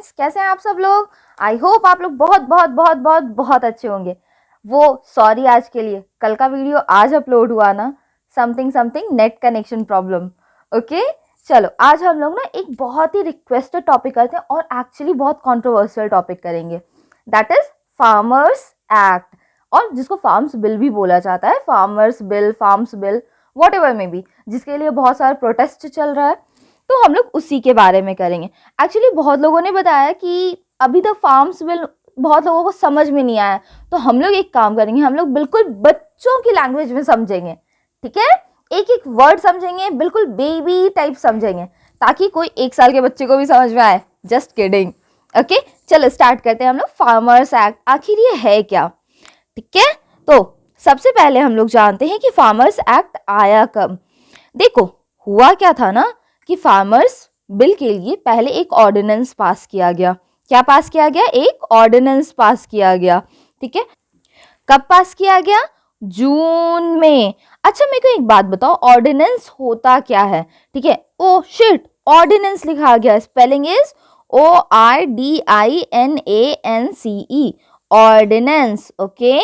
Friends, कैसे हैं आप सब लोग। आई होप आप लोग बहुत बहुत बहुत बहुत बहुत अच्छे होंगे। वो सॉरी आज के लिए, कल का वीडियो आज अपलोड हुआ ना, something something net connection problem. Okay, चलो आज हम लोग ना एक बहुत ही रिक्वेस्टेड टॉपिक करते हैं और एक्चुअली बहुत कंट्रोवर्शियल टॉपिक करेंगे, दैट इज फार्मर्स एक्ट, और जिसको फार्म्स बिल भी बोला जाता है, farmers bill, farms bill, what ever में भी, जिसके लिए बहुत सारा प्रोटेस्ट चल रहा है। तो हम लोग उसी के बारे में करेंगे। एक्चुअली बहुत लोगों ने बताया कि अभी तक फार्म्स बिल बहुत लोगों को समझ में नहीं आया, तो हम लोग एक काम करेंगे, हम लोग बिल्कुल बच्चों की लैंग्वेज में समझेंगे, ठीक है। एक एक वर्ड समझेंगे, बिल्कुल बेबी टाइप समझेंगे, ताकि कोई 1 साल के बच्चे को भी समझ में आए। Just kidding. ओके, चलो स्टार्ट करते हैं हम लोग। फार्मर्स एक्ट आखिर ये है क्या, ठीक है। तो सबसे पहले हम लोग जानते हैं कि फार्मर्स एक्ट आया कब। देखो, हुआ क्या था ना कि फार्मर्स बिल के लिए पहले एक ऑर्डिनेंस पास किया गया। क्या पास किया गया? एक ऑर्डिनेंस पास किया गया, ठीक है। कब पास किया गया? जून में। अच्छा, मेरे को एक बात बताओ, ऑर्डिनेंस होता क्या है? ठीक है, ओ शिट, ऑर्डिनेंस लिखा गया, spelling is ORDINANCE, ordinance. Okay,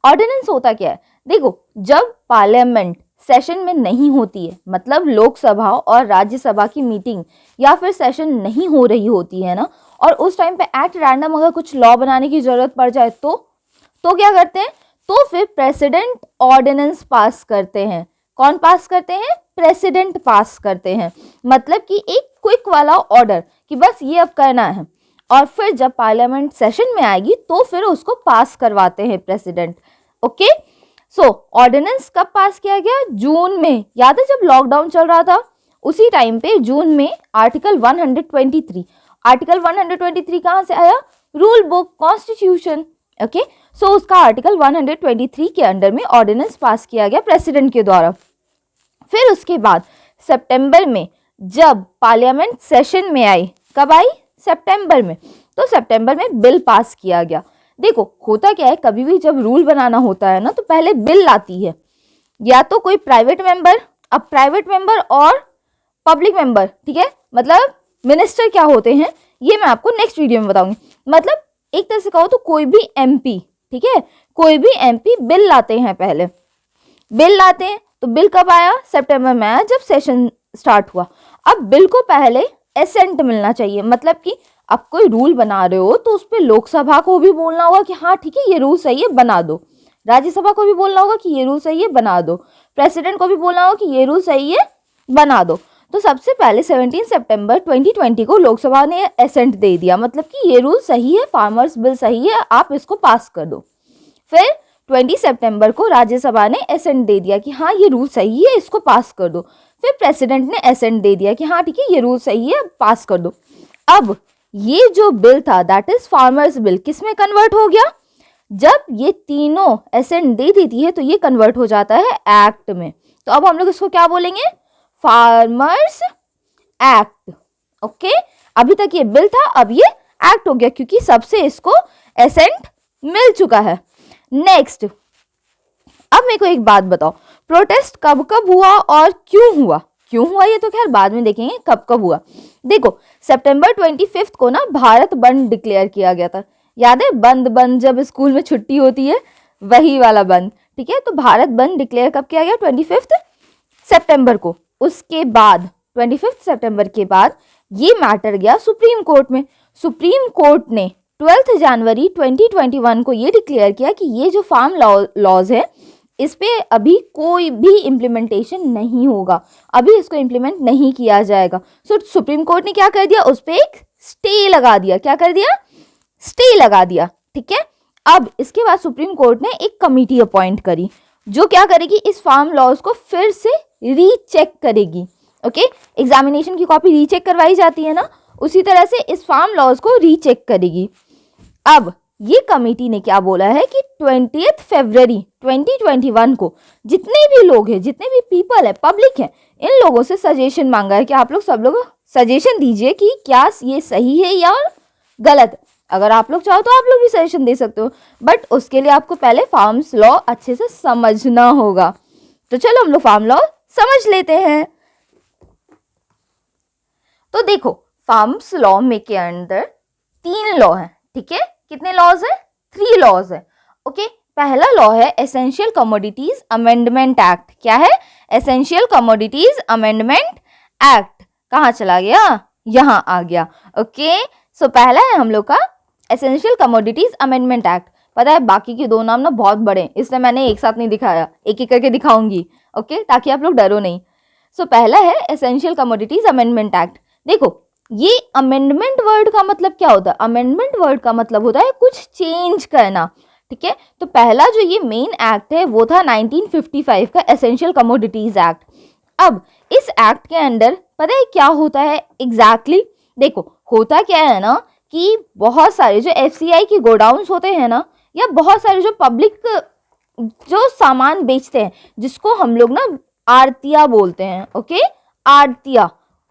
ordinance होता क्या है? देखो, जब पार्लियामेंट सेशन में नहीं होती है, मतलब लोकसभा और राज्यसभा की मीटिंग या फिर सेशन नहीं हो रही होती है ना, और उस टाइम पे एट रैंडम अगर कुछ लॉ बनाने की जरूरत पड़ जाए तो क्या करते हैं? तो फिर प्रेसिडेंट ऑर्डिनेंस पास करते हैं। कौन पास करते हैं? प्रेसिडेंट पास करते हैं। मतलब कि एक क्विक वाला ऑर्डर कि बस ये अब करना है, और फिर जब पार्लियामेंट सेशन में आएगी तो फिर उसको पास करवाते हैं प्रेसिडेंट। ओके, सो ऑर्डिनेंस कब पास किया गया? जून में। याद है जब लॉकडाउन चल रहा था उसी टाइम पे जून में आर्टिकल 123, आर्टिकल 123 कहां से आया? Rule book, constitution. ओके, सो उसका आर्टिकल 123 के अंडर में ऑर्डिनेंस पास किया गया प्रेसिडेंट के द्वारा। फिर उसके बाद सितंबर में जब पार्लियामेंट सेशन में आई, कब आई? सितंबर में। तो सितंबर में बिल पास किया गया। देखो, होता क्या है, कभी भी जब रूल बनाना होता है ना तो पहले बिल आती है, या तो कोई प्राइवेट मेंबर, अब प्राइवेट मेंबर और पब्लिक मेंबर, ठीक है, मतलब मिनिस्टर क्या होते हैं ये मैं आपको नेक्स्ट वीडियो में बताऊंगी। मतलब एक तरह से कहो तो कोई भी एमपी, ठीक है, कोई भी एमपी बिल लाते हैं, पहले बिल लाते हैं। तो बिल कब आया? सितंबर में आया, जब सेशन स्टार्ट हुआ। अब बिल को पहले एसेंट मिलना चाहिए, मतलब कि अब कोई रूल बना रहे हो तो उस पर लोकसभा को भी बोलना होगा कि हाँ ठीक है ये रूल सही है, बना दो। राज्यसभा को भी बोलना होगा कि ये रूल सही है, बना दो। प्रेसिडेंट को भी बोलना होगा कि ये रूल सही है, बना दो। तो सबसे पहले 17 सितंबर 2020 को लोकसभा ने एसेंट दे दिया, मतलब कि ये रूल सही है, फार्मर्स बिल सही है, आप इसको पास कर दो। फिर 20 सितंबर को राज्यसभा ने एसेंट दे दिया कि हाँ ये रूल सही है, इसको पास कर दो। फिर प्रेसिडेंट ने एसेंट दे दिया कि हाँ ठीक है ये रूल सही है, पास कर दो। अब ये जो बिल था दैट इज फार्मर्स बिल, किस में कन्वर्ट हो गया? जब ये तीनों एसेंट दे देती है तो ये कन्वर्ट हो जाता है एक्ट में। तो अब हम लोग इसको क्या बोलेंगे? Farmers act. ओके, अभी तक ये बिल था, अब ये एक्ट हो गया क्योंकि सबसे इसको एसेंट मिल चुका है। नेक्स्ट, अब मेरे को एक बात बताओ, प्रोटेस्ट कब कब हुआ और क्यों हुआ? क्यों हुआ ये तो खैर बाद में देखेंगे, कब कब हुआ। देखो, सितंबर 25 को ना भारत बंद डिक्लेयर किया गया था। याद है बंद? बंद जब स्कूल में छुट्टी होती है, वही वाला बंद, ठीक है। तो भारत बंद डिक्लेयर कब किया गया? 25 सितंबर को। उसके बाद 25 सितंबर के बाद ये मैटर गया सुप्रीम कोर्ट में। सुप्रीम कोर्ट ने 12 जनवरी 2021 को ये डिक्लेयर किया कि ये जो फार्म लॉज है इस पे अभी कोई भी इम्प्लीमेंटेशन नहीं होगा, अभी इसको इम्प्लीमेंट नहीं किया जाएगा। सो सुप्रीम कोर्ट ने क्या कर दिया? उस पे एक स्टे लगा दिया। क्या कर दिया? स्टे लगा दिया, ठीक है। अब इसके बाद सुप्रीम कोर्ट ने एक कमिटी अपॉइंट करी जो क्या करेगी? इस फार्म लॉज को फिर से रीचेक करेगी। ओके, एग्जामिनेशन की कॉपी रीचेक करवाई जाती है ना, उसी तरह से इस फार्म लॉज को रीचेक करेगी। अब ये कमेटी ने क्या बोला है कि 20 फरवरी 2021 को जितने भी लोग हैं, जितने भी पीपल है, पब्लिक है, इन लोगों से सजेशन मांगा है कि आप लोग सब लोग सजेशन दीजिए कि क्या ये सही है या गलत। अगर आप लोग चाहो तो आप लोग भी सजेशन दे सकते हो, बट उसके लिए आपको पहले फार्म्स लॉ अच्छे से समझना होगा। तो चलो हम लोग फार्म लॉ समझ लेते हैं। तो देखो, फार्म्स लॉ में के अंदर 3 लॉ है, ठीक है। कितने लॉज है? 3 लॉज है, ओके। पहला लॉ है एसेंशियल कमोडिटीज अमेंडमेंट एक्ट। क्या है? Essential commodities amendment act. कहाँ चला गया? यहाँ आ गया, ओके। सो पहला है हम लोग का एसेंशियल कमोडिटीज अमेंडमेंट एक्ट। पता है बाकी के 2 नाम ना बहुत बड़े हैं, इसलिए मैंने एक साथ नहीं दिखाया, एक एक करके दिखाऊंगी, ओके, ताकि आप लोग डरो नहीं। सो पहला है एसेंशियल कमोडिटीज अमेंडमेंट एक्ट। देखो ये अमेंडमेंट वर्ड का मतलब क्या होता है? अमेंडमेंट वर्ड का मतलब होता है कुछ चेंज करना, ठीक है। तो पहला जो ये मेन एक्ट है वो था 1955 का एसेंशियल कमोडिटीज एक्ट। अब इस एक्ट के अंडर पता है क्या होता है एग्जैक्टली? देखो होता क्या है ना कि बहुत सारे जो एफसीआई की गोडाउन्स होते हैं ना, या बहुत सारे जो पब्लिक जो सामान बेचते हैं, जिसको हम लोग ना आड़तिया बोलते हैं, ओके, आड़तिया,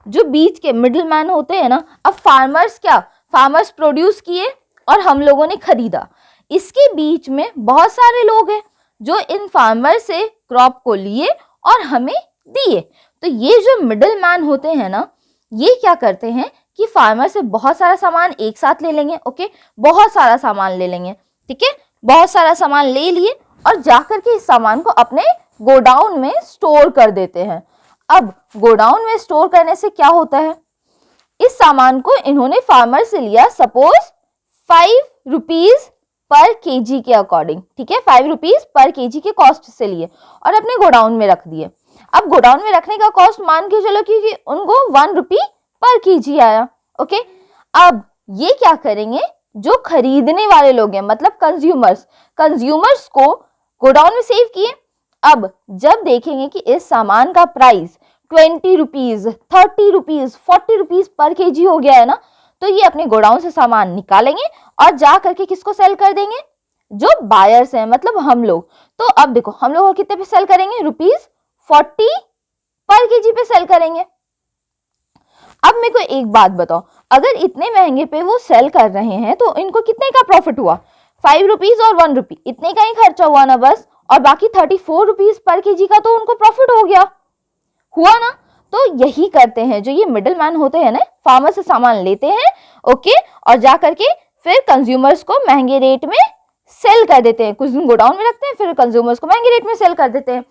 जो बीच के मिडिल मैन होते हैं ना। अब फार्मर्स प्रोड्यूस किए और हम लोगों ने खरीदा, इसके बीच में बहुत सारे लोग हैं जो इन फार्मर से क्रॉप को लिए और हमें दिए। तो ये जो मिडिल मैन होते हैं ना, ये क्या करते हैं कि फार्मर से बहुत सारा सामान एक साथ ले लेंगे, ओके, बहुत सारा सामान ले लेंगे, ठीक है। बहुत सारा सामान ले लिए और जाकर के इस सामान को अपने गोडाउन में स्टोर कर देते हैं। अब गोडाउन में स्टोर करने से क्या होता है? इस सामान को इन्होंने फार्मर से लिया सपोज 5 रुपीज पर केजी के अकॉर्डिंग, ठीक है, 5 रुपीज पर केजी के कॉस्ट से लिए और अपने गोडाउन में रख दिए। अब गोडाउन में रखने का कॉस्ट मान के चलो कि उनको 1 रुपी पर केजी आया, ओके। अब ये क्या करेंगे? जो खरीदने वाले लोग हैं मतलब कंज्यूमर्स को गोडाउन में सेव किए। अब जब देखेंगे कि इस सामान का price 20 rupees, 30 rupees, 40 rupees per KG हो गया है ना, तो ये अपने गोडाउन से सामान निकालेंगे और जा करके किसको सेल कर देंगे? जो बायर्स हैं मतलब हम लोग। तो अब देखो हम लोग कितने पे सेल करेंगे? ₹40 पर केजी पे सेल करेंगे। अब मेरे को एक बात बताओ, अगर इतने महंगे पे वो सेल कर रहे हैं तो इनको कितने का प्रॉफिट हुआ? 5 रुपीज और 1 रुपी, इतने का ही खर्चा हुआ ना बस, और बाकी 34 रुपीज पर केजी का तो उनको प्रॉफिट हो गया, हुआ ना। तो यही करते हैं जो ये मिडिल मैन होते हैं ना, फार्मर से सामान लेते हैं, ओके, और जा करके फिर कंज्यूमर्स को महंगे रेट में सेल कर देते हैं। कुछ दिन गोडाउन में रखते हैं, फिर कंज्यूमर्स को महंगे रेट में सेल कर देते हैं।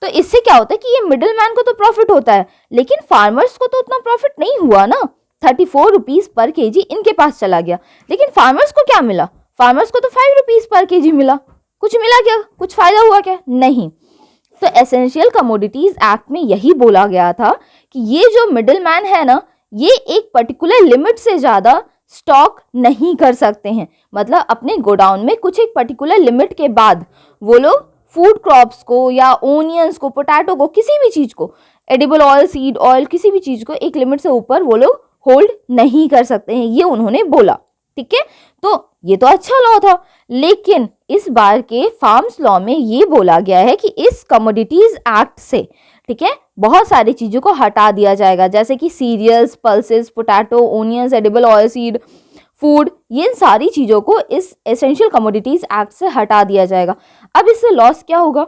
तो इससे क्या होता है कि ये मिडिल मैन को तो प्रॉफिट होता है, लेकिन फार्मर्स को तो उतना प्रॉफिट नहीं हुआ ना। 34 रुपीज पर केजी इनके पास चला गया, लेकिन फार्मर्स को क्या मिला? फार्मर्स को तो 5 रुपीज पर केजी मिला। कुछ मिला क्या? कुछ फायदा हुआ क्या? नहीं। तो एसेंशियल कमोडिटीज एक्ट में यही बोला गया था कि ये जो मिडिल मैन है ना, ये एक पर्टिकुलर लिमिट से ज्यादा स्टॉक नहीं कर सकते हैं। मतलब अपने गोडाउन में कुछ एक पर्टिकुलर लिमिट के बाद वो लोग फूड क्रॉप्स को या ओनियंस को, पोटैटो को, किसी भी चीज को, एडिबल ऑयल, सीड ऑयल, किसी भी चीज को एक लिमिट से ऊपर वो लोग होल्ड नहीं कर सकते हैं, ये उन्होंने बोला, ठीक है। तो ये तो अच्छा लॉ था, लेकिन इस बार के फार्म्स लॉ में ये बोला गया है कि इस कमोडिटीज एक्ट से, ठीक है, बहुत सारी चीजों को हटा दिया जाएगा, जैसे कि cereals, pulses, potato, onions, edible oil seed, food, ये सारी चीजों को इस एसेंशियल कमोडिटीज एक्ट से हटा दिया जाएगा। अब इससे लॉस क्या होगा?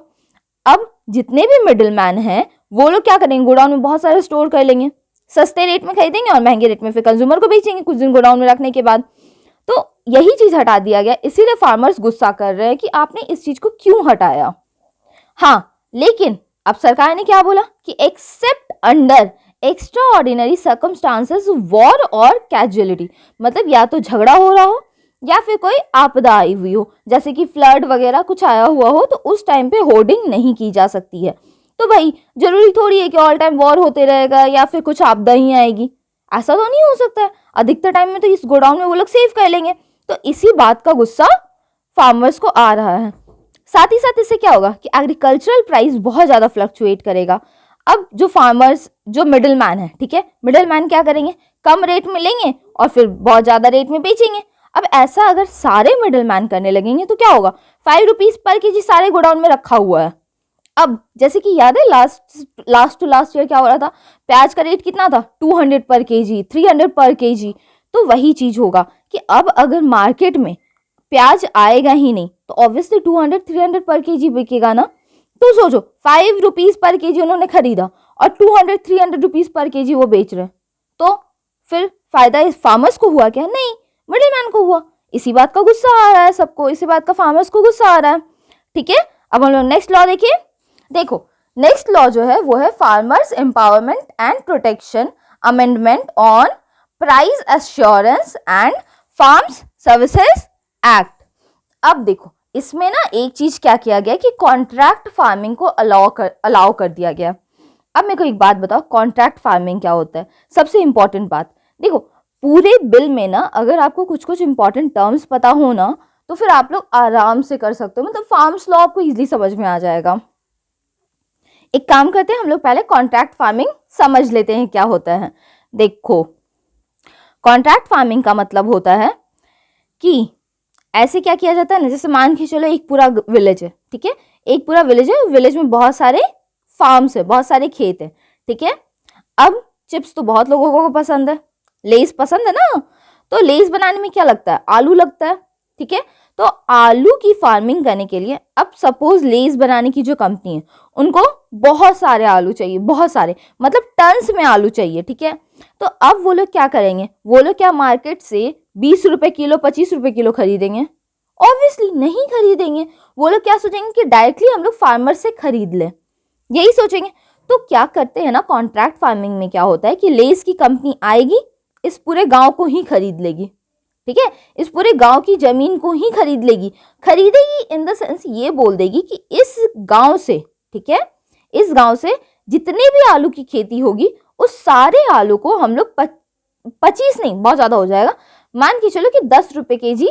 अब जितने भी मिडिल मैन हैं वो लोग क्या करेंगे? गोडाउन में बहुत सारे स्टोर कर लेंगे, सस्ते रेट में खरीदेंगे और महंगे रेट में फिर कंज्यूमर को बेचेंगे कुछ दिन गोडाउन में रखने के बाद। तो यही चीज हटा दिया गया, इसीलिए फार्मर्स गुस्सा कर रहे हैं कि आपने इस चीज को क्यों हटाया। हाँ, लेकिन अब सरकार ने क्या बोला कि accept under extra ordinary circumstances, war और कैजुअलिटी, मतलब या तो झगड़ा हो रहा हो या फिर कोई आपदा आई हुई हो, जैसे कि फ्लड वगैरह कुछ आया हुआ हो, तो उस टाइम पे होर्डिंग नहीं की जा सकती है। तो भाई जरूरी थोड़ी है कि ऑल टाइम वॉर होते रहेगा या फिर कुछ आपदा ही आएगी, ऐसा तो नहीं हो सकता है। अधिकतर टाइम में तो इस गोडाउन में वो लोग सेव कर लेंगे। तो इसी बात का गुस्सा फार्मर्स को आ रहा है। साथ ही साथ इससे क्या होगा कि एग्रीकल्चरल प्राइस बहुत ज़्यादा फ्लक्चुएट करेगा। अब जो फार्मर्स, जो मिडिल मैन है, ठीक है, मिडिल मैन क्या करेंगे? कम रेट में लेंगे और फिर बहुत ज़्यादा रेट में बेचेंगे। अब ऐसा अगर सारे मिडिल मैन करने लगेंगे तो क्या होगा? 5 रुपीज पर केजी सारे गोडाउन में रखा हुआ है। अब जैसे कि याद है लास्ट टू लास्ट ईयर क्या हो रहा था? प्याज का रेट कितना था? 200 पर केजी, 300 पर केजी। तो वही चीज होगा कि अब अगर मार्केट में प्याज आएगा ही नहीं तो ऑब्वियसली 200-300 पर केजी बिकेगा ना। तो सोचो 5 रुपीज पर केजी उन्होंने खरीदा और 200-300 रुपीज पर केजी वो बेच रहे हैं, तो फिर फायदा इस फार्मर्स को हुआ क्या? नहीं, मिडिल मैन को हुआ। इसी बात का गुस्सा आ रहा है सबको, इसी बात का फार्मर्स को गुस्सा आ रहा है। ठीक है, अब हम लोग नेक्स्ट लॉ देखिए। देखो नेक्स्ट लॉ जो है वो है farmers empowerment and protection amendment on price assurance and farms services act. अब देखो इसमें ना एक चीज क्या किया गया कि कॉन्ट्रैक्ट फार्मिंग को अलाउ कर दिया गया। अब मेरे को एक बात बताओ, कॉन्ट्रैक्ट फार्मिंग क्या होता है? सबसे इंपॉर्टेंट बात देखो, पूरे बिल में ना अगर आपको कुछ कुछ इंपॉर्टेंट टर्म्स पता हो ना तो फिर आप लोग आराम से कर सकते हो, मतलब फार्म्स लॉ आपको इजीली समझ में आ जाएगा। एक काम करते हैं, हम लोग पहले कॉन्ट्रैक्ट फार्मिंग समझ लेते हैं क्या होता है। देखो कॉन्ट्रैक्ट फार्मिंग का मतलब होता है कि ऐसे क्या किया जाता है ना, जैसे मान के चलो एक पूरा विलेज है, ठीक है, एक पूरा विलेज है, विलेज में बहुत सारे फार्म्स है, बहुत सारे खेत है, ठीक है। अब चिप्स तो बहुत लोगों को पसंद है, लेस पसंद है ना, तो लेस बनाने में क्या लगता है? आलू लगता है, ठीक है। तो आलू की फार्मिंग करने के लिए अब सपोज लेस बनाने की जो कंपनी है उनको बहुत सारे आलू चाहिए, बहुत सारे मतलब टन्स में आलू चाहिए, ठीक है। तो अब वो लोग क्या करेंगे? वो लोग क्या मार्केट से 20 रुपए किलो 25 रुपए किलो खरीदेंगे? ऑब्वियसली नहीं खरीदेंगे। वो लोग क्या सोचेंगे कि डायरेक्टली हम लोग फार्मर से खरीद लें, यही सोचेंगे। तो क्या करते हैं ना, कॉन्ट्रैक्ट फार्मिंग में क्या होता है कि लेस की कंपनी आएगी, इस पूरे गांव को ही खरीद लेगी, ठीक है, इस पूरे गांव की जमीन को ही खरीद लेगी। खरीदेगी इन द सेंस ये बोल देगी कि इस गांव से, ठीक है, इस गांव से जितने भी आलू की खेती होगी उस सारे आलू को हम लोग 25 नहीं, बहुत ज्यादा हो जाएगा, मान के चलो कि 10 रुपए केजी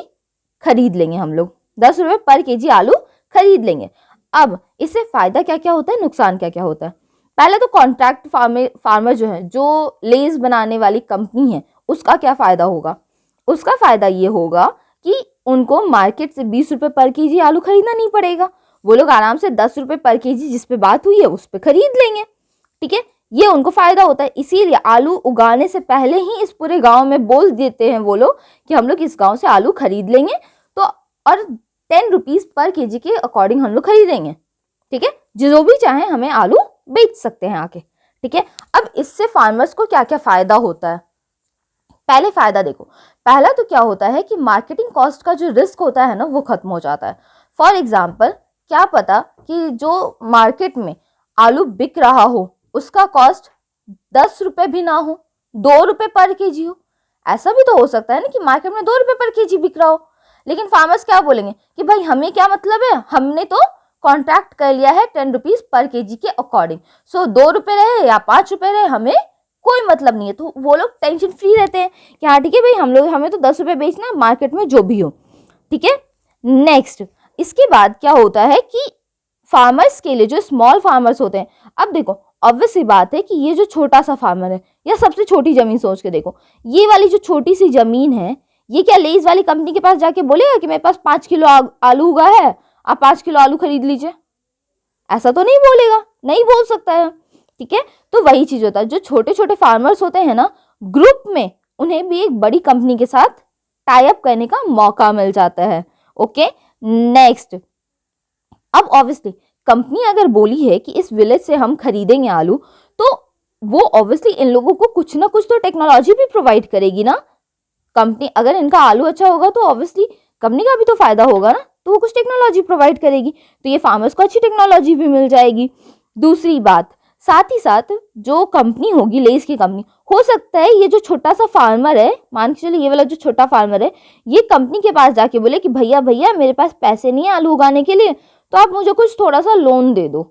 खरीद लेंगे हम लोग, 10 रुपए पर केजी आलू खरीद लेंगे। अब इससे फायदा क्या क्या होता है, नुकसान क्या क्या होता है? पहले तो कॉन्ट्रैक्ट फार्मर जो है, जो लेस बनाने वाली कंपनी है, उसका क्या फायदा होगा? उसका फायदा ये होगा कि उनको मार्केट से 20 रुपए पर केजी आलू खरीदना नहीं पड़ेगा, वो लोग आराम से 10 रुपए पर केजी जिस पे बात हुई है उस पे खरीद लेंगे, ठीक है। ये उनको फायदा होता है, इसीलिए आलू उगाने से पहले ही इस पूरे गांव में बोल देते हैं वो लोग कि हम लोग इस गांव से आलू खरीद लेंगे, तो और 10 रुपीज पर केजी के अकॉर्डिंग हम लोग खरीदेंगे, ठीक है। जो भी चाहे हमें आलू बेच सकते हैं आके, ठीक है। अब इससे फार्मर्स को क्या क्या फायदा होता है? पहले फायदा देखो, पहला तो क्या होता है कि मार्केटिंग कॉस्ट का जो रिस्क होता है ना वो खत्म हो जाता है। फॉर एग्जाम्पल, क्या पता कि जो मार्केट में आलू बिक रहा हो उसका कॉस्ट 10 रुपए भी ना हो, 2 रुपए पर केजी हो। ऐसा भी तो हो सकता है ना कि मार्केट में 2 रुपए पर केजी बिक रहा हो, लेकिन फार्मर्स क्या बोलेंगे कि भाई हमें क्या मतलब है, हमने तो कॉन्ट्रैक्ट कर लिया है 10 रुपीज पर केजी के अकॉर्डिंग, सो 2 रुपए रहे या 5 रुपए रहे हमें कोई मतलब नहीं है। तो वो लोग टेंशन फ्री रहते हैं कि हाँ ठीक है भाई, हमें तो 10 रुपए बेचना है मार्केट में जो भी हो, ठीक है। नेक्स्ट, इसके बाद क्या होता है कि फार्मर्स के लिए, जो स्मॉल फार्मर्स होते हैं, अब देखो ऑब्वियस सी बात है कि ये जो छोटा सा फार्मर है, या सबसे छोटी जमीन सोच के देखो, ये वाली जो छोटी सी जमीन है, ये क्या लेस वाली कंपनी के पास जाके बोलेगा कि मेरे पास 5 किलो आलू उगा है, आप 5 किलो आलू खरीद लीजिए? ऐसा तो नहीं बोलेगा, नहीं बोल सकता है, ठीक है। तो वही चीज होता है, जो छोटे छोटे फार्मर्स होते हैं ना, ग्रुप में उन्हें भी एक बड़ी कंपनी के साथ टाई अप करने का मौका मिल जाता है। ओके, नेक्स्ट, अब ऑब्वियसली कंपनी अगर बोली है कि इस विलेज से हम खरीदेंगे आलू, तो वो ऑब्वियसली इन लोगों को कुछ ना कुछ तो टेक्नोलॉजी भी प्रोवाइड करेगी ना। कंपनी अगर इनका आलू अच्छा होगा तो ऑब्वियसली कंपनी का भी तो फायदा होगा ना, तो वो कुछ टेक्नोलॉजी प्रोवाइड करेगी, तो ये फार्मर्स को अच्छी टेक्नोलॉजी भी मिल जाएगी। दूसरी बात, साथ ही साथ जो कंपनी होगी, लेस की कंपनी, हो सकता है ये जो छोटा सा फार्मर है, मान के चलिए ये वाला जो छोटा फार्मर है, ये कंपनी के पास जाके बोले कि भैया भैया मेरे पास पैसे नहीं है आलू उगाने के लिए, तो आप मुझे कुछ थोड़ा सा लोन दे दो,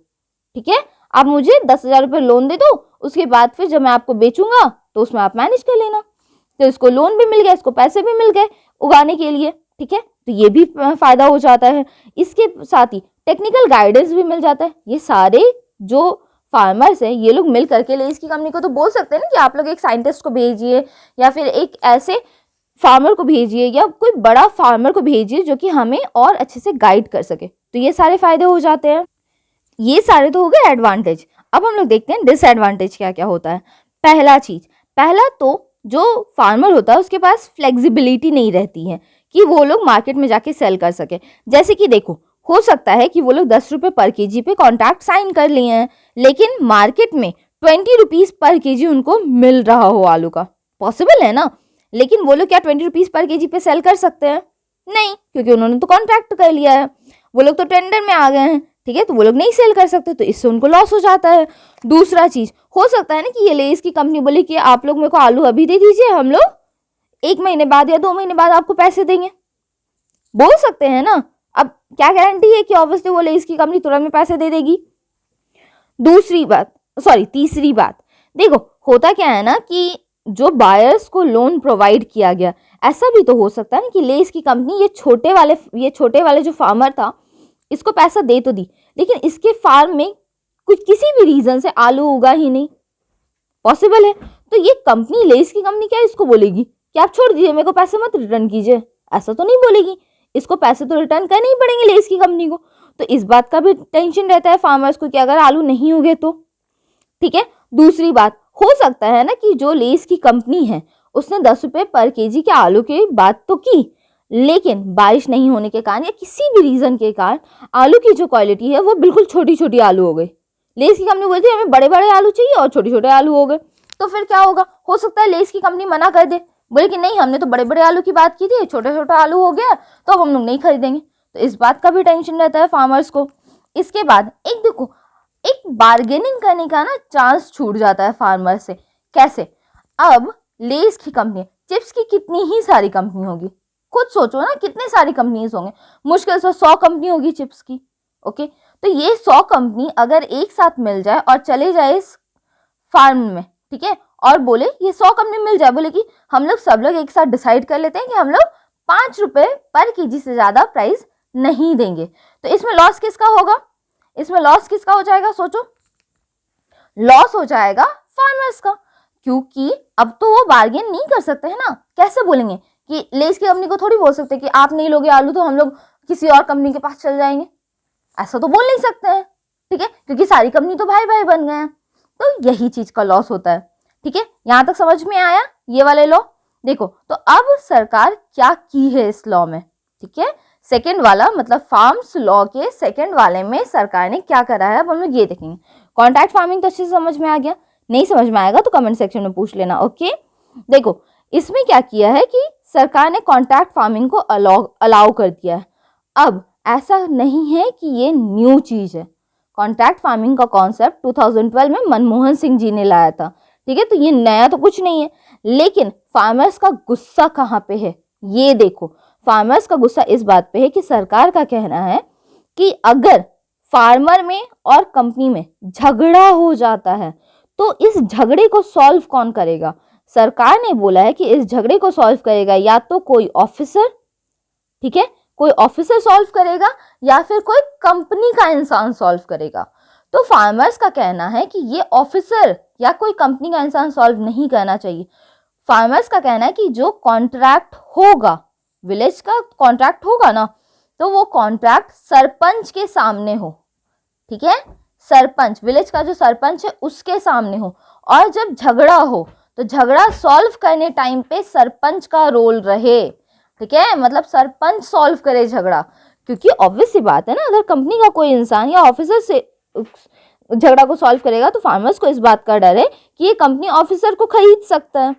ठीक है, आप मुझे 10,000 रुपये लोन दे दो, उसके बाद फिर जब मैं आपको बेचूंगा तो उसमें आप मैनेज कर लेना। तो इसको लोन भी मिल गया, इसको पैसे भी मिल गए उगाने के लिए, ठीक है, तो ये भी फायदा हो जाता है। इसके साथ ही टेक्निकल गाइडेंस भी मिल जाता है। ये सारे जो फार्मर्स हैं ये लोग मिल करके लेस की कंपनी को तो बोल सकते हैं ना कि आप लोग एक साइंटिस्ट को भेजिए, या फिर एक ऐसे फार्मर को भेजिए, या कोई बड़ा फार्मर को भेजिए जो कि हमें और अच्छे से गाइड कर सके। तो ये सारे फायदे हो जाते हैं। ये सारे तो हो गए एडवांटेज। अब हम लोग देखते हैं डिसएडवांटेज क्या क्या होता है। पहला तो जो फार्मर होता है उसके पास फ्लेक्सिबिलिटी नहीं रहती है कि वो लोग मार्केट में जाके सेल कर सके। जैसे कि देखो, हो सकता है कि वो लोग 10 रुपये पर केजी पे कॉन्ट्रैक्ट साइन कर लिए हैं, लेकिन मार्केट में 20 रुपीज पर केजी उनको मिल रहा हो आलू का, पॉसिबल है ना। लेकिन वो लोग क्या 20 रुपीज़ पर केजी पे सेल कर सकते हैं? नहीं, क्योंकि उन्होंने तो कॉन्ट्रैक्ट कर लिया है, वो लोग तो टेंडर में आ गए हैं, ठीक है, तो वो लोग नहीं सेल कर सकते, तो इससे उनको लॉस हो जाता है। दूसरा चीज हो सकता है ना कि ये लेस की कंपनी बोले कि आप लोग मेरे को आलू अभी दे दीजिए, हम लोग 1 महीने बाद या 2 महीने बाद आपको पैसे देंगे, बोल सकते हैं ना। अब क्या गारंटी है कि ऑब्वियसली वो लेस की कंपनी तुरंत में पैसे दे देगी। तीसरी बात, देखो होता क्या है ना कि जो बायर्स को लोन प्रोवाइड किया गया, ऐसा भी तो हो सकता है ना कि लेस की कंपनी ये छोटे वाले जो फार्मर था इसको पैसा दे तो दी, लेकिन इसके फार्म में कुछ किसी भी रीजन से आलू उगा ही नहीं, पॉसिबल है। तो ये कंपनी, लेस की कंपनी क्या इसको बोलेगी कि आप छोड़ दीजिए, मेरे को पैसे मत रिटर्न कीजिए, ऐसा तो नहीं बोलेगी। इसको पैसे तो रिटर्न करने ही पड़ेंगे लेस की कंपनी को। तो इस बात का भी टेंशन रहता है फार्मर्स को कि अगर आलू नहीं उगे तो, ठीक है। दूसरी बात, हो सकता है ना कि जो लेस की कंपनी है उसने 10 रुपए पर केजी के आलू की बात तो की, लेकिन बारिश नहीं होने के कारण या किसी भी रीजन के कारण आलू की जो क्वालिटी है वो बिल्कुल छोटी छोटी आलू हो गई। लेस की कंपनी बोलती है हमें बड़े बड़े आलू चाहिए और छोटे छोटे आलू हो गए, तो फिर क्या होगा? हो सकता है लेस की कंपनी मना कर दे, बोले कि नहीं हमने तो बड़े बड़े आलू की बात की थी, छोटे छोटे आलू हो गया तो अब हम लोग नहीं खरीदेंगे। तो इस बात का भी टेंशन रहता है फार्मर्स को। इसके बाद एक देखो, एक बार्गेनिंग करने का ना चांस छूट जाता है फार्मर से। कैसे? अब लेस की कंपनी, चिप्स की कितनी ही सारी कंपनी होगी, खुद सोचो ना कितने सारी कंपनीज होंगे, मुश्किल से 100 कंपनी होगी चिप्स की। ओके, तो ये 100 कंपनी अगर एक साथ मिल जाए और चले जाए इस फार्म में, ठीक है, और बोले ये 100 कंपनी मिल जाए, बोले कि हम लोग सब लोग एक साथ डिसाइड कर लेते हैं कि हम लोग 5 रुपए पर केजी से ज्यादा प्राइस नहीं देंगे, तो इसमें लॉस किसका होगा? इसमें लॉस किसका हो जाएगा? सोचो, लॉस हो जाएगा फार्मर्स का, क्योंकि अब तो वो बार्गेन नहीं कर सकते हैं ना। कैसे बोलेंगे कि लेस की कंपनी को थोड़ी बोल सकते कि आप नहीं लोगे आलू तो हम लोग किसी और कंपनी के पास चल जाएंगे, ऐसा तो बोल नहीं सकते हैं, ठीक है, क्योंकि सारी कंपनी तो भाई भाई बन गए हैं। तो यही चीज का लॉस होता है, ठीक है। यहां तक समझ में आया ये वाले लॉ? देखो, तो अब सरकार क्या की है इस लॉ में, ठीक है, सेकेंड वाला मतलब फार्म्स लॉ के सेकेंड वाले में सरकार ने क्या करा है अब हम लोग ये देखेंगे। कॉन्ट्रैक्ट फार्मिंग तो अच्छे से समझ में आ गया, नहीं समझ में आएगा तो कमेंट सेक्शन में पूछ लेना। ओके, देखो इसमें क्या किया है कि सरकार ने कॉन्ट्रैक्ट फार्मिंग को अलाउ कर दिया है। अब ऐसा नहीं है कि ये न्यू चीज है, कॉन्ट्रैक्ट फार्मिंग का कॉन्सेप्ट 2012 में मनमोहन सिंह जी ने लाया था, ठीक है, तो ये नया तो कुछ नहीं है। लेकिन फार्मर्स का गुस्सा कहाँ पे है ये देखो, फार्मर्स का गुस्सा इस बात पे है कि सरकार का कहना है कि अगर फार्मर में और कंपनी में झगड़ा हो जाता है तो इस झगड़े को सॉल्व कौन करेगा? सरकार ने बोला है कि इस झगड़े को सॉल्व करेगा या तो कोई ऑफिसर, ठीक है, कोई ऑफिसर सॉल्व करेगा या फिर कोई कंपनी का इंसान सॉल्व करेगा। तो फार्मर्स का कहना है कि ये ऑफिसर या कोई कंपनी का इंसान सॉल्व नहीं करना चाहिए। फार्मर्स का कहना है कि जो कॉन्ट्रैक्ट होगा, विलेज का कॉन्ट्रैक्ट होगा ना, तो वो कॉन्ट्रैक्ट सरपंच के सामने हो, ठीक है, सरपंच, विलेज का जो सरपंच है उसके सामने हो, और जब झगड़ा हो तो झगड़ा सॉल्व करने टाइम पे सरपंच का रोल रहे, ठीक है, मतलब सरपंच सॉल्व करे झगड़ा। क्योंकि ऑब्वियस सी बात है ना, अगर कंपनी का कोई इंसान या ऑफिसर से झगड़ा को सॉल्व करेगा तो फार्मर्स को इस बात का डर है कि ये कंपनी ऑफिसर को खरीद सकता है,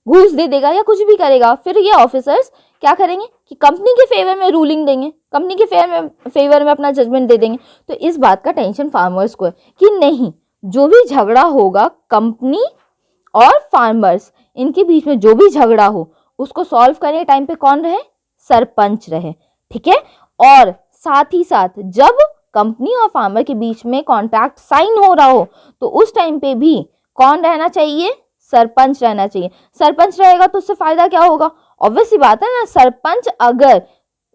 घूस दे देगा या कुछ भी करेगा, फिर ये ऑफिसर्स क्या करेंगे कि कंपनी के फेवर में रूलिंग देंगे, कंपनी के फेवर में अपना जजमेंट दे देंगे। तो इस बात का टेंशन फार्मर्स को है कि नहीं, जो भी झगड़ा होगा कंपनी और फार्मर्स इनके बीच में जो भी झगड़ा हो उसको सॉल्व करने टाइम पे कौन रहे? सरपंच रहे, ठीक है। और साथ ही साथ जब कंपनी और फार्मर के बीच में कॉन्ट्रैक्ट साइन हो रहा हो तो उस टाइम पे भी कौन रहना चाहिए? सरपंच रहना चाहिए। सरपंच रहेगा तो उससे फायदा क्या होगा? ऑब्वियस सी बात है ना, सरपंच अगर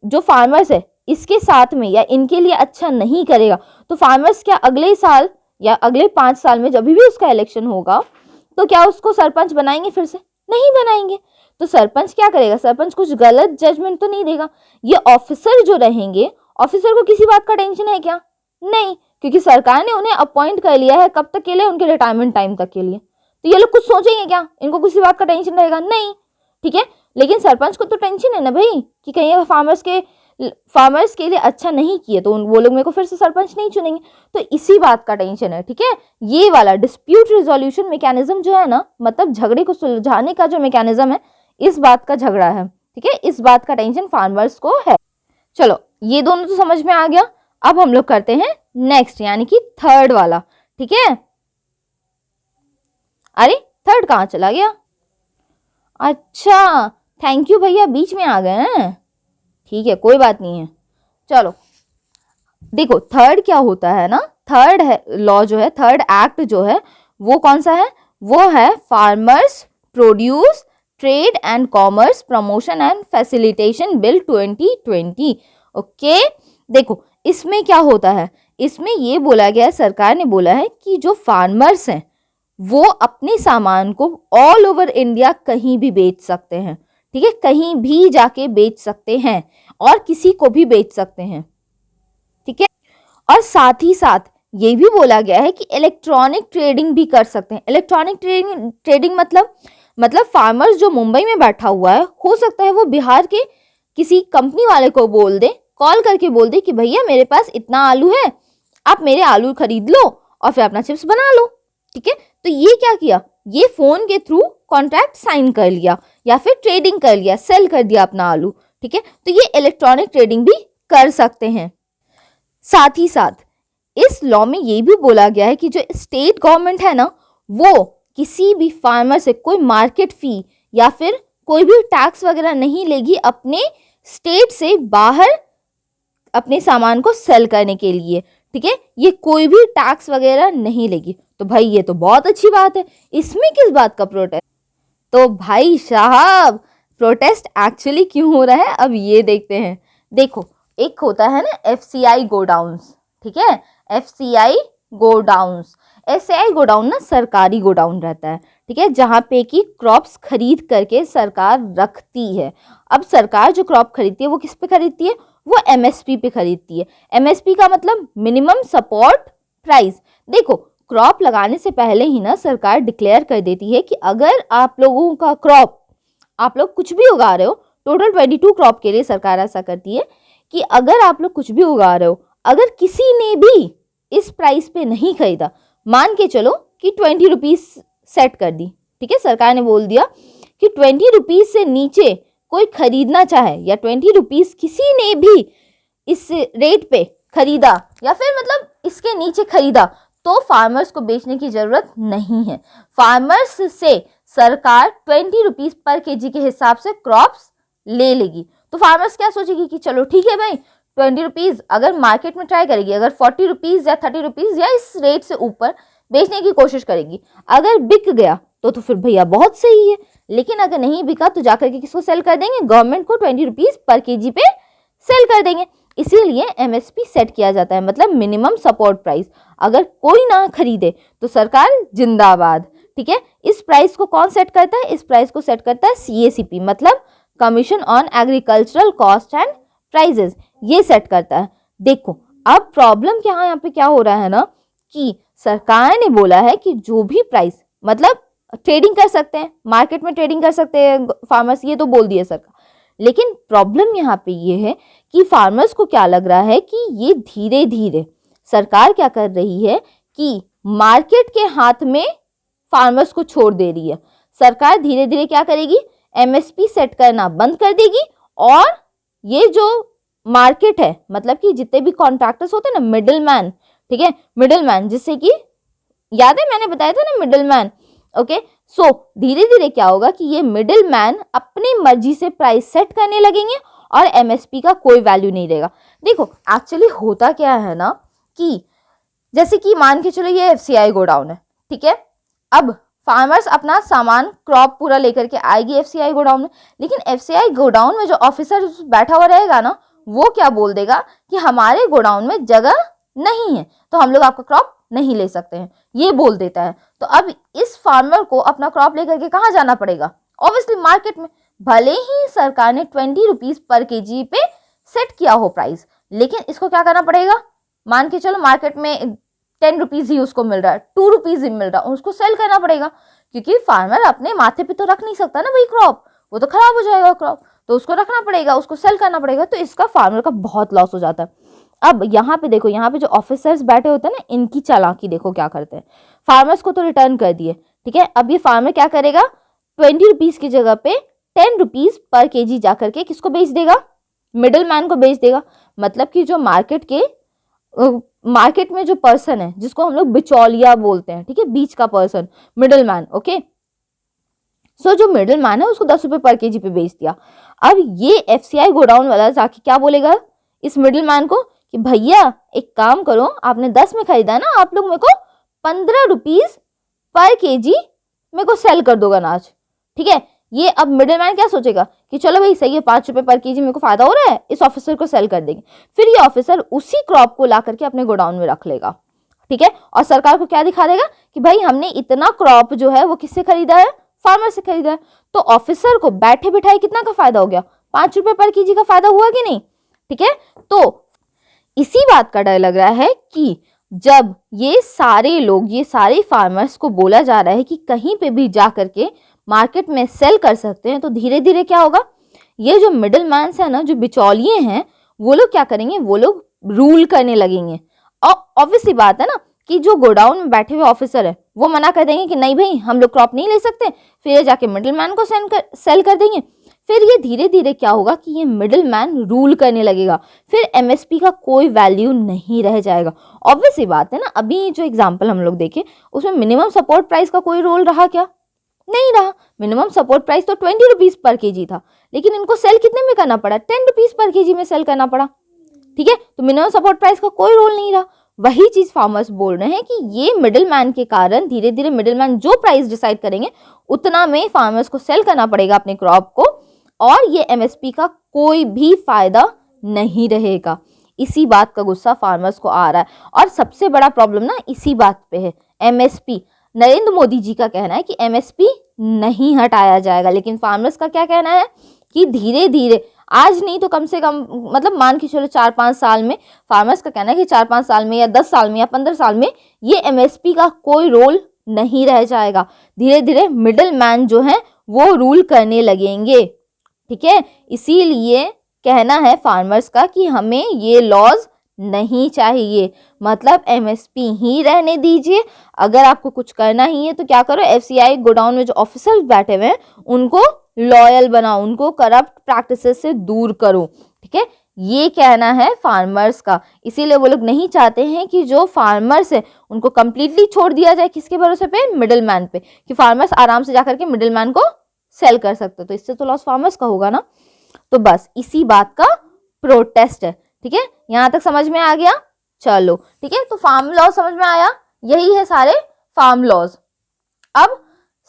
जो फार्मर्स है इसके साथ में या इनके लिए अच्छा नहीं करेगा तो फार्मर्स क्या अगले साल या अगले 5 साल में जब भी उसका इलेक्शन होगा तो क्या उसको सरपंच बनाएंगे? फिर से नहीं बनाएंगे। तो सरपंच क्या करेगा? सरपंच कुछ गलत जजमेंट तो नहीं देगा। ये ऑफिसर जो रहेंगे, ऑफिसर को किसी बात का टेंशन है क्या? नहीं, क्योंकि सरकार ने उन्हें अपॉइंट कर लिया है कब तक के लिए? उनके रिटायरमेंट टाइम तक के लिए। तो ये लोग कुछ सोचेंगे क्या? इनको किसी बात का टेंशन रहेगा? नहीं, ठीक है। लेकिन सरपंच को तो टेंशन है ना भाई कि कहीं फार्मर्स के लिए अच्छा नहीं किए तो वो लोग मेरे को फिर से सरपंच नहीं चुनेंगे, तो इसी बात का टेंशन है, ठीक है। ये वाला डिस्प्यूट रिजोल्यूशन मैकेनिज्म जो है ना, मतलब झगड़े को सुलझाने का जो मैकेनिज्म है, इस बात का झगड़ा है, ठीक है, इस बात का टेंशन फार्मर्स को है। चलो ये दोनों तो समझ में आ गया। अब हम लोग करते हैं नेक्स्ट, यानी कि थर्ड वाला, ठीक है। अरे थर्ड कहाँ चला गया? अच्छा, थैंक यू भैया, बीच में आ गए हैं, ठीक है, कोई बात नहीं है। चलो देखो थर्ड क्या होता है ना, थर्ड है लॉ जो है, थर्ड एक्ट जो है वो कौन सा है? वो है farmers produce trade and commerce promotion and facilitation bill 2020। Okay, देखो इसमें क्या होता है, इसमें ये बोला गया है, सरकार ने बोला है कि जो फार्मर्स हैं वो अपने सामान को ऑल ओवर इंडिया कहीं भी बेच सकते हैं, ठीक है, कहीं भी जाके बेच सकते हैं और किसी को भी बेच सकते हैं, ठीक है। और साथ ही साथ ये भी बोला गया है कि इलेक्ट्रॉनिक ट्रेडिंग भी कर सकते हैं। इलेक्ट्रॉनिक ट्रेडिंग मतलब फार्मर्स जो मुंबई में बैठा हुआ है, हो सकता है वो बिहार के किसी कंपनी वाले को बोल दे, कॉल करके बोल दे कि भैया मेरे पास इतना आलू है, आप मेरे आलू खरीद लो और फिर अपना चिप्स बना लो, ठीक है। तो ये क्या किया, ये फोन के थ्रू कॉन्ट्रैक्ट साइन कर लिया या फिर ट्रेडिंग कर लिया, सेल कर दिया अपना आलू, ठीक है। तो ये इलेक्ट्रॉनिक ट्रेडिंग भी कर सकते हैं। साथ ही साथ इस लॉ में ये भी बोला गया है कि जो स्टेट गवर्नमेंट है ना, वो किसी भी फार्मर से कोई मार्केट फी या फिर कोई भी टैक्स वगैरह नहीं लेगी अपने स्टेट से बाहर अपने सामान को सेल करने के लिए, ठीक है, ये कोई भी टैक्स वगैरह नहीं लेगी। तो भाई ये तो बहुत अच्छी बात है, इसमें किस बात का प्रोटेस्ट? तो भाई साहब प्रोटेस्ट एक्चुअली क्यों हो रहा है, अब ये देखते हैं। देखो एक होता है ना FCI गोडाउन्स, ठीक है, FCI गोडाउन्स, FCI गोडाउन ना सरकारी गोडाउन रहता है, ठीक है, जहाँ पे कि क्रॉप्स खरीद करके सरकार रखती है। अब सरकार जो क्रॉप खरीदती है वो किस पे खरीदती है? वो MSP पे खरीदती है। MSP का मतलब मिनिमम सपोर्ट प्राइस। देखो क्रॉप लगाने से पहले ही ना सरकार डिक्लेयर कर देती है कि अगर आप लोगों का क्रॉप, आप लोग कुछ भी उगा रहे हो, टोटल 22 क्रॉप के लिए सरकार ऐसा करती है कि अगर आप लोग कुछ भी उगा रहे हो, अगर किसी ने भी इस प्राइस पे नहीं खरीदा, मान के चलो कि 20 रुपीज सेट कर दी, ठीक है, सरकार ने बोल दिया कि 20 रुपीज से नीचे कोई खरीदना चाहे या 20 रुपीज किसी ने भी इस रेट पे खरीदा या फिर मतलब इसके नीचे खरीदा, तो फार्मर्स को बेचने की जरूरत नहीं है। फार्मर्स से सरकार 20 रुपीज पर केजी के हिसाब से क्रॉप्स ले लेगी। तो फार्मर्स क्या सोचेगी कि चलो ठीक है भाई 20 रुपीज, अगर मार्केट में ट्राई करेगी, अगर 40 रुपीज या 30 रुपीज या इस रेट से ऊपर बेचने की कोशिश करेगी, अगर बिक गया तो फिर भैया बहुत सही है, लेकिन अगर नहीं बिका तो जाकर के किसको सेल कर देंगे? गवर्नमेंट को 20 रुपीज पर केजी पे सेल कर देंगे। इसीलिए MSP सेट किया जाता है, मतलब मिनिमम सपोर्ट प्राइस। अगर कोई ना खरीदे तो सरकार जिंदाबाद, ठीक है। इस प्राइस को कौन सेट करता है? इस प्राइस को सेट करता है CACP, मतलब commission on agricultural cost and prices, ये सेट करता है। देखो अब प्रॉब्लम क्या है यहाँ पे, क्या हो रहा है ना कि सरकार ने बोला है कि जो भी प्राइस, मतलब ट्रेडिंग कर सकते हैं, मार्केट में ट्रेडिंग कर सकते हैं फार्मर्स, ये तो बोल दिया सरकार। लेकिन प्रॉब्लम यहाँ पे ये है कि फार्मर्स को क्या लग रहा है कि ये धीरे धीरे सरकार क्या कर रही है कि मार्केट के हाथ में फार्मर्स को छोड़ दे रही है। सरकार धीरे धीरे क्या करेगी? MSP सेट करना बंद कर देगी और ये जो मार्केट है, मतलब कि जितने भी कॉन्ट्रैक्टर्स होते हैं ना, मिडिल मैन, ठीक है, मिडिल मैन, जिससे कि याद है मैंने बताया था ना मिडिल मैन, ओके। सो धीरे धीरे क्या होगा कि ये मिडिल मैन अपनी मर्जी से प्राइस सेट करने लगेंगे और MSP का कोई वैल्यू नहीं रहेगा। देखो एक्चुअली होता क्या है ना कि जैसे कि मान के चलो ये FCI गोडाउन है, ठीक है, अब फार्मर्स अपना सामान क्रॉप पूरा लेकर के आएगी FCI गोडाउन में, लेकिन FCI गोडाउन में जो ऑफिसर बैठा हुआ रहेगा ना, वो क्या बोल देगा कि हमारे गोडाउन में जगह नहीं है तो हम लोग आपका क्रॉप नहीं ले सकते हैं, ये बोल देता है। तो अब इस फार्मर को अपना क्रॉप लेकर के कहाँ जाना पड़ेगा? ऑब्वियसली मार्केट में। भले ही सरकार ने 20 रुपीज पर केजी पे सेट किया हो प्राइस, लेकिन इसको क्या करना पड़ेगा? मान के चलो मार्केट में 10 रुपीज ही उसको मिल रहा है, 2 रुपीज ही मिल रहा है, उसको सेल करना पड़ेगा, क्योंकि फार्मर अपने माथे पे तो रख नहीं सकता ना भाई क्रॉप, वो तो खराब हो जाएगा क्रॉप, तो उसको रखना पड़ेगा, उसको सेल करना पड़ेगा। तो इसका फार्मर का बहुत लॉस हो जाता है। अब यहाँ पे देखो, यहाँ पे जो ऑफिसर्स बैठे होते हैं ना, इनकी चालाकी देखो क्या करते हैं। फार्मर्स को तो रिटर्न कर दिए, ठीक है, अब ये फार्मर क्या करेगा? 20 रुपीज की जगह पे 10 रुपीज पर केजी जाकर के किसको बेच देगा, मिडिल मैन को बेच देगा। मतलब कि जो मार्केट में जो पर्सन है जिसको हम लोग बिचौलिया बोलते हैं, ठीक है, बीच का पर्सन, मिडिल मैन, ओके। सो जो मिडिल मैन है उसको 10 रुपए पर केजी पे बेच दिया। अब ये एफसीआई गोडाउन वाला जाके क्या बोलेगा इस मिडिल मैन को कि भैया एक काम करो, आपने 10 में खरीदा ना, आप लोग मेरे को 15 रुपीज पर केजी मेरे को सेल कर दोगा अनाज, ठीक है। ये अब मिडिल मैन क्या सोचेगा कि चलो भाई सही है, 5 रुपए पर केजी मेरे को फायदा हो रहा है, इस ऑफिसर को सेल कर देंगे। फिर ये ऑफिसर उसी क्रॉप को ला करके अपने गोडाउन में रख लेगा, ठीक है, और सरकार को क्या दिखा देगा कि भाई हमने इतना क्रॉप जो है वो किससे खरीदा है, फार्मर से खरीदा है। तो ऑफिसर को बैठे बिठाए कितना का फायदा हो गया, 5 रुपए पर केजी का फायदा हुआ कि नहीं, ठीक है। तो इसी बात का डर लग रहा है कि जब ये सारे लोग, ये सारे फार्मर्स को बोला जा रहा है कि कहीं पे भी जा करके मार्केट में सेल कर सकते हैं, तो धीरे धीरे क्या होगा, ये जो मिडिल मैन्स है ना, जो बिचौलिए हैं, वो लोग क्या करेंगे, वो लोग रूल करने लगेंगे। और ऑब्वियसली बात है ना कि जो गोडाउन में बैठे हुए ऑफिसर है वो मना कर देंगे कि नहीं भाई हम लोग क्रॉप नहीं ले सकते, फिर ये जाके मिडिल मैन को सेल कर देंगे। फिर ये धीरे धीरे क्या होगा कि ये मिडिल मैन रूल करने लगेगा, फिर एमएसपी का कोई वैल्यू नहीं रह जाएगा। ऑब्वियसली बात है ना, अभी जो एग्जांपल हम लोग देखे उसमें मिनिमम सपोर्ट प्राइस का कोई रोल रहा क्या, नहीं रहा। मिनिमम सपोर्ट प्राइस तो 20 रुपीज पर केजी था, लेकिन इनको सेल कितने में करना पड़ा, 10 रुपीज पर केजी में सेल करना पड़ा, ठीक है। तो मिनिमम सपोर्ट प्राइस का कोई रोल नहीं रहा। वही चीज फार्मर्स बोल रहे हैं कि ये मिडिल मैन के कारण धीरे धीरे मिडिल मैन जो प्राइस डिसाइड करेंगे उतना में फार्मर्स को सेल करना पड़ेगा अपने क्रॉप को, और ये एमएसपी का कोई भी फायदा नहीं रहेगा। इसी बात का गुस्सा फार्मर्स को आ रहा है, और सबसे बड़ा प्रॉब्लम ना इसी बात पे है, एमएसपी। नरेंद्र मोदी जी का कहना है कि एमएसपी नहीं हटाया जाएगा, लेकिन फार्मर्स का क्या कहना है कि धीरे धीरे, आज नहीं तो कम से कम मतलब मान के चलो 4-5 साल में, फार्मर्स का कहना है कि 4-5 साल में या 10 साल में या 15 साल में ये एमएसपी का कोई रोल नहीं रह जाएगा। धीरे धीरे मिडिल मैन जो है वो रूल करने लगेंगे, ठीक है। इसीलिए कहना है फार्मर्स का कि हमें ये लॉज नहीं चाहिए, मतलब एमएसपी ही रहने दीजिए। अगर आपको कुछ करना ही है तो क्या करो, एफसीआई गोडाउन में जो ऑफिसर्स बैठे हुए हैं उनको लॉयल बनाओ, उनको करप्ट प्रैक्टिसेस से दूर करो, ठीक है। ये कहना है फार्मर्स का। इसीलिए वो लोग नहीं चाहते हैं कि जो फार्मर्स है उनको कंप्लीटली छोड़ दिया जाए, किसके भरोसे पे, मिडिल मैन पे, कि फार्मर्स आराम से जाकर के मिडिल मैन को सेल कर सकते हो। तो इससे तो लॉस फार्मर्स का होगा ना। तो बस इसी बात का प्रोटेस्ट है, ठीक है। यहां तक समझ में आ गया, चलो ठीक है। तो फार्म लॉज समझ में आया, यही है सारे फार्म लॉज। अब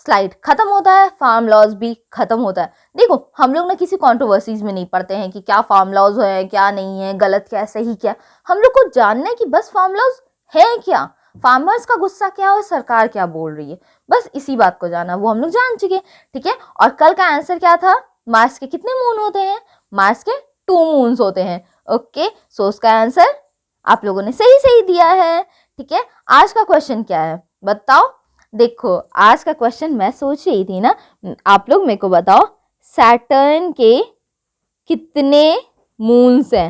स्लाइड खत्म होता है, फार्म लॉज भी खत्म होता है। देखो हम लोग ना किसी कंट्रोवर्सीज में नहीं पड़ते हैं कि क्या फार्म लॉज है क्या नहीं है, गलत क्या सही क्या। हम लोग को जानना है कि बस फार्म लॉज है क्या, फार्मर्स का गुस्सा क्या और सरकार क्या बोल रही है, बस इसी बात को जाना, वो हम लोग जान चुके, ठीक है। और कल का आंसर क्या था, मार्स के कितने मून होते हैं, मार्स के 2 मून्स होते हैं, ओके। सो उसका आंसर आप लोगों ने सही सही दिया है, ठीक है। आज का क्वेश्चन क्या है बताओ। देखो आज का क्वेश्चन मैं सोच रही थी ना, आप लोग मेरे को बताओ सैटर्न के कितने मून्स हैं,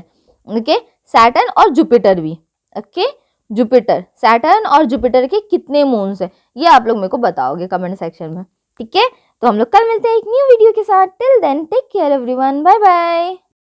ओके। सैटर्न और जुपिटर भी, ओके। जुपिटर, सैटर्न और जुपिटर के कितने मून्स हैं, ये आप लोग मेरे को बताओगे कमेंट सेक्शन में, ठीक है। तो हम लोग कल मिलते हैं एक न्यू वीडियो के साथ। Till then take care everyone, bye bye.